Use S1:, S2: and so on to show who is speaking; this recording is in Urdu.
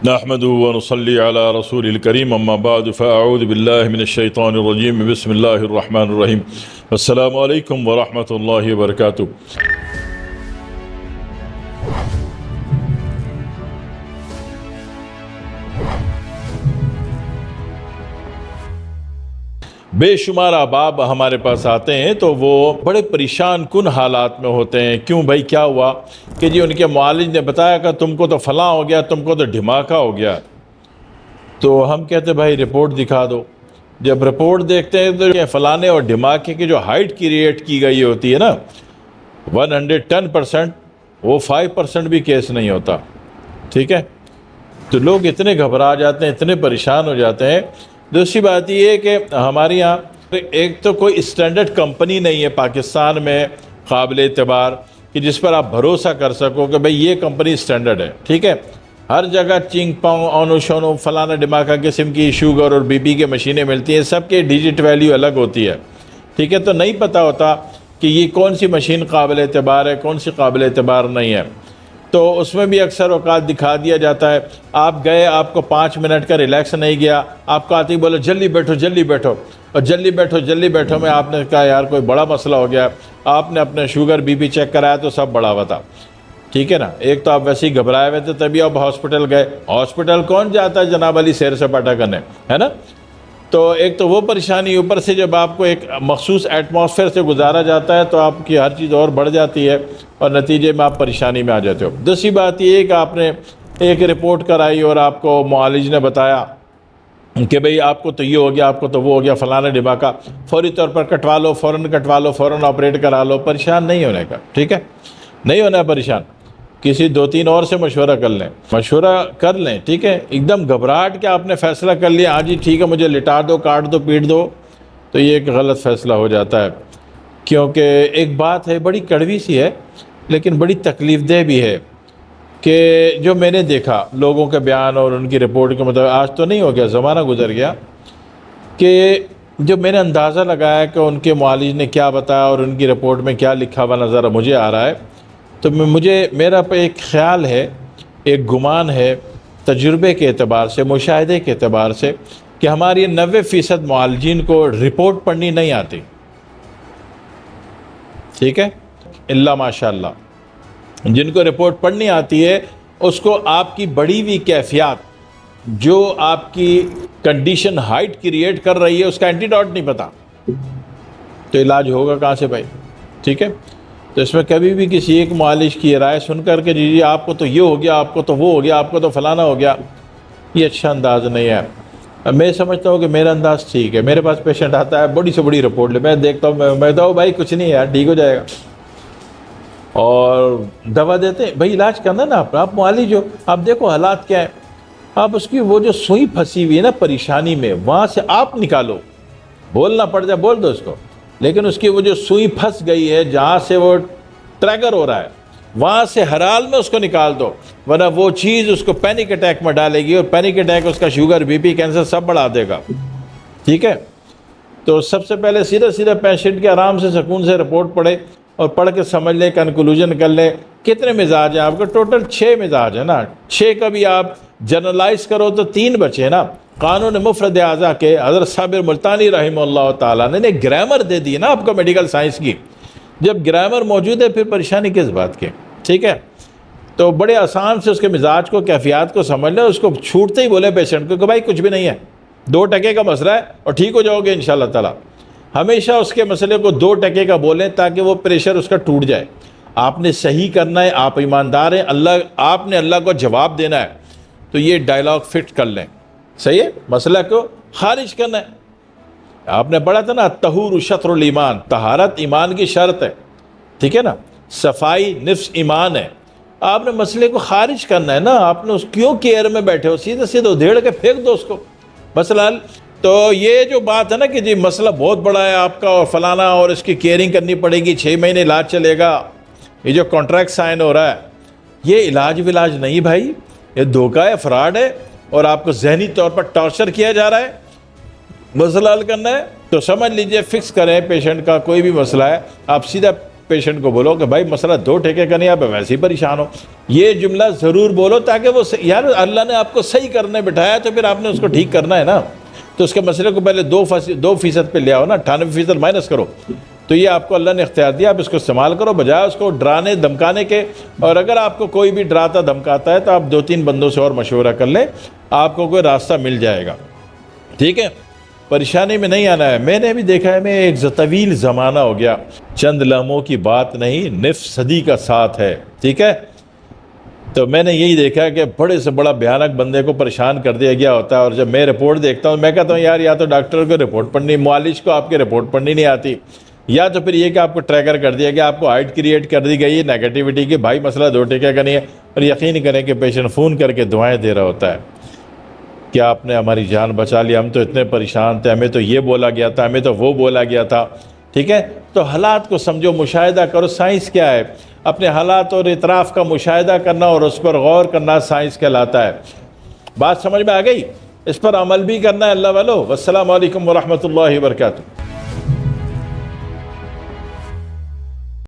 S1: نحمده ونصلي على رسول الكريم اما بعد فاعوذ بالله من الشيطان الرجيم بسم الله الرحمن الرحيم السلام عليكم ورحمة الله وبركاته۔ بے شمار احباب ہمارے پاس آتے ہیں تو وہ بڑے پریشان کن حالات میں ہوتے ہیں۔ کیوں بھائی کیا ہوا کہ جی ان کے معالج نے بتایا کہ تم کو تو فلاں ہو گیا، تم کو تو دھماکہ ہو گیا۔ تو ہم کہتے ہیں بھائی رپورٹ دکھا دو۔ جب رپورٹ دیکھتے ہیں تو فلانے اور دھماکے کی جو ہائٹ کی ریٹ کی گئی ہوتی ہے نا 110%، وہ 5% بھی کیس نہیں ہوتا۔ ٹھیک ہے، تو لوگ اتنے گھبرا جاتے ہیں، اتنے پریشان ہو جاتے ہیں۔ دوسری بات یہ ہے کہ ہمارے یہاں ایک تو کوئی اسٹینڈرڈ کمپنی نہیں ہے پاکستان میں قابل اعتبار کہ جس پر آپ بھروسہ کر سکو کہ بھئی یہ کمپنی اسٹینڈرڈ ہے۔ ٹھیک ہے، ہر جگہ چنگ پانگ اونو شونو فلانا ڈماکا قسم کی شوگر اور بی پی کے مشینیں ملتی ہیں، سب کے ڈیجٹ ویلیو الگ ہوتی ہے۔ ٹھیک ہے، تو نہیں پتہ ہوتا کہ یہ کون سی مشین قابل اعتبار ہے، کون سی قابل اعتبار نہیں ہے۔ تو اس میں بھی اکثر اوقات دکھا دیا جاتا ہے، آپ گئے، آپ کو 5 منٹ کا ریلیکس نہیں گیا، آپ کو آتے ہی بولے جلدی بیٹھو جلدی بیٹھو، اور جلدی بیٹھو میں آپ نے کہا یار کوئی بڑا مسئلہ ہو گیا، آپ نے اپنے شوگر بی پی چیک کرایا تو سب بڑا ہوا تھا۔ ٹھیک ہے نا، ایک تو آپ ویسے ہی گھبرائے ہوئے تھے تبھی آپ ہاسپٹل گئے۔ ہاسپٹل کون جاتا ہے جناب علی سیر سپاٹا کرنے، ہے نا؟ تو ایک تو وہ پریشانی، اوپر سے جب آپ کو ایک مخصوص ایٹماسفیئر سے گزارا جاتا ہے تو آپ کی ہر چیز اور بڑھ جاتی ہے اور نتیجے میں آپ پریشانی میں آ جاتے ہو۔ دوسری بات یہ ہے کہ آپ نے ایک رپورٹ کرائی اور آپ کو معالج نے بتایا کہ بھئی آپ کو تو یہ ہو گیا، آپ کو تو وہ ہو گیا، فلانا ڈباکا، فوری طور پر کٹوا لو، فوراً آپریٹ کرا لو۔ پریشان نہیں ہونے کا، ٹھیک ہے، نہیں ہونا ہے پریشان۔ کسی 2-3 اور سے مشورہ کر لیں، ٹھیک ہے۔ ایک دم گھبراہٹ کے آپ نے فیصلہ کر لیا ہاں جی ٹھیک ہے مجھے لٹا دو، کاٹ دو، پیٹ دو، تو یہ ایک غلط فیصلہ ہو جاتا ہے۔ کیونکہ ایک بات ہے بڑی کڑوی سی ہے لیکن بڑی تکلیف دہ بھی ہے کہ جو میں نے دیکھا لوگوں کے بیان اور ان کی رپورٹ کے مطابق، آج تو نہیں ہو گیا، زمانہ گزر گیا، کہ جو میں نے اندازہ لگایا کہ ان کے معالج نے کیا بتایا اور ان کی رپورٹ میں کیا لکھا ہوا نظر مجھے آ رہا ہے، تو میرا ایک خیال ہے، ایک گمان ہے تجربے کے اعتبار سے، مشاہدے کے اعتبار سے، کہ ہماری 90% معالجین کو رپورٹ پڑھنی نہیں آتی۔ ٹھیک ہے، اللہ ماشاء اللہ جن کو رپورٹ پڑھنی آتی ہے اس کو آپ کی بڑی ہوئی کیفیات جو آپ کی کنڈیشن ہائٹ کریٹ کر رہی ہے اس کا اینٹی ڈاٹ نہیں پتا، تو علاج ہوگا کہاں سے بھائی؟ ٹھیک ہے، تو اس میں کبھی بھی کسی ایک معالج کی رائے سن کر کے جی آپ کو تو یہ ہو گیا، آپ کو تو وہ ہو گیا، آپ کو تو فلانا ہو گیا، یہ اچھا انداز نہیں ہے۔ میں سمجھتا ہوں کہ میرا انداز ٹھیک ہے، میرے پاس پیشنٹ آتا ہے بڑی سے بڑی رپورٹ لے، میں دیکھتا ہوں، میں کہتا ہوں بھائی کچھ نہیں ہے یار، ٹھیک ہو جائے گا، اور دوا دیتے ہیں۔ بھائی علاج کرنا نا آپ معالج ہو، آپ دیکھو حالات کیا ہے، آپ اس کی وہ جو سوئی پھنسی ہوئی ہے نا پریشانی میں، وہاں سے آپ نکالو، بولنا پڑ جائے بول دو اس کو، لیکن اس کی وہ جو سوئی پھنس گئی ہے جہاں سے وہ ٹریگر ہو رہا ہے وہاں سے ہر حال میں اس کو نکال دو، ورنہ وہ چیز اس کو پینک اٹیک میں ڈالے گی، اور پینک اٹیک اس کا شوگر بی پی کینسر سب بڑھا دے گا۔ ٹھیک ہے، تو سب سے پہلے سیدھا پیشنٹ کے آرام سے سکون سے رپورٹ پڑھے اور پڑھ کے سمجھ لیں، کنکلوژن کر لیں کتنے مزاج ہیں آپ کا۔ ٹوٹل 6 مزاج ہیں نا، 6 کا بھی آپ جنرلائز کرو تو 3 بچے نا۔ قانون مفرد اعضاء کے حضرت صابر ملتانی رحمہ اللہ تعالیٰ نے گرامر دے دی نا آپ کو میڈیکل سائنس کی، جب گرامر موجود ہے پھر پریشانی کس بات کی؟ ٹھیک ہے، تو بڑے آسان سے اس کے مزاج کو، کیفیات کو سمجھ لیں، اس کو چھوٹتے ہی بولے پیشنٹ کو کہ بھائی کچھ بھی نہیں ہے، 2% کا مسئلہ ہے اور ٹھیک ہو جاؤ گے انشاءاللہ تعالیٰ۔ ہمیشہ اس کے مسئلے کو 2% کا بولیں تاکہ وہ پریشر اس کا ٹوٹ جائے۔ آپ نے صحیح کرنا ہے، آپ ایماندار ہیں، آپ نے اللہ کو جواب دینا ہے، تو یہ ڈائلاگ فٹ کر لیں، صحیح ہے، مسئلہ کو خارج کرنا ہے۔ آپ نے پڑھا تھا نا طہور شطر الایمان، طہارت ایمان کی شرط ہے، ٹھیک ہے نا، صفائی نفس ایمان ہے۔ آپ نے مسئلے کو خارج کرنا ہے نا، آپ نے اس کیوں کیئر میں بیٹھے ہو، سیدھے ادھیڑ کے پھینک دو اس کو، مسئلہ حل۔ تو یہ جو بات ہے نا کہ جی مسئلہ بہت بڑا ہے آپ کا اور فلانا، اور اس کی کیئرنگ کرنی پڑے گی، 6 مہینے علاج چلے گا، یہ جو کانٹریکٹ سائن ہو رہا ہے یہ علاج نہیں بھائی، یہ دھوکہ ہے، فراڈ ہے، اور آپ کو ذہنی طور پر ٹارچر کیا جا رہا ہے۔ مسئلہ حل کرنا ہے تو سمجھ لیجئے، فکس کریں پیشنٹ کا کوئی بھی مسئلہ ہے، آپ سیدھا پیشنٹ کو بولو کہ بھائی مسئلہ 2 ٹھیکے کا نہیں، آپ ویسے ہی پریشان ہو، یہ جملہ ضرور بولو تاکہ وہ یار اللہ نے آپ کو صحیح کرنے بٹھایا تو پھر آپ نے اس کو ٹھیک کرنا ہے نا، تو اس کے مسئلے کو پہلے 2% پہ لے آؤ نا، 98% مائنس کرو، تو یہ آپ کو اللہ نے اختیار دیا، آپ اس کو استعمال کرو بجائے اس کو ڈرانے دھمکانے کے۔ اور اگر آپ کو کوئی بھی ڈراتا دھمکاتا ہے تو آپ 2-3 بندوں سے اور مشورہ کر لیں، آپ کو کوئی راستہ مل جائے گا، ٹھیک ہے؟ پریشانی میں نہیں آنا ہے۔ میں نے بھی دیکھا ہے، میں ایک طویل زمانہ ہو گیا، چند لمحوں کی بات نہیں، نصف صدی کا ساتھ ہے، ٹھیک ہے؟ تو میں نے یہی دیکھا کہ بڑے سے بڑا بھیانک بندے کو پریشان کر دیا گیا ہوتا ہے، اور جب میں رپورٹ دیکھتا ہوں میں کہتا ہوں یار یا تو ڈاکٹر کو رپورٹ پڑھنی، معالج کو آپ کی رپورٹ پڑھنی نہیں آتی، یا تو پھر یہ کہ آپ کو ٹریگر کر دیا گیا، آپ کو ہائٹ کریٹ کر دی گئی ہے نیگیٹیوٹی کی، بھائی مسئلہ 2 ٹکے کا نہیں ہے، اور یقین کریں کہ پیشنٹ فون کر کے دعائیں دے رہا ہوتا ہے کہ آپ نے ہماری جان بچا لی، ہم تو اتنے پریشان تھے، ہمیں تو یہ بولا گیا تھا، ہمیں تو وہ بولا گیا تھا، ٹھیک ہے؟ تو حالات کو سمجھو، مشاہدہ کرو، سائنس کیا ہے؟ اپنے حالات اور اطراف کا مشاہدہ کرنا اور اس پر غور کرنا سائنس کہلاتا ہے۔ بات سمجھ میں آ گئی؟ اس پر عمل بھی کرنا ہے اللہ والو۔ والسلام علیکم ورحمۃ اللہ وبرکاتہ۔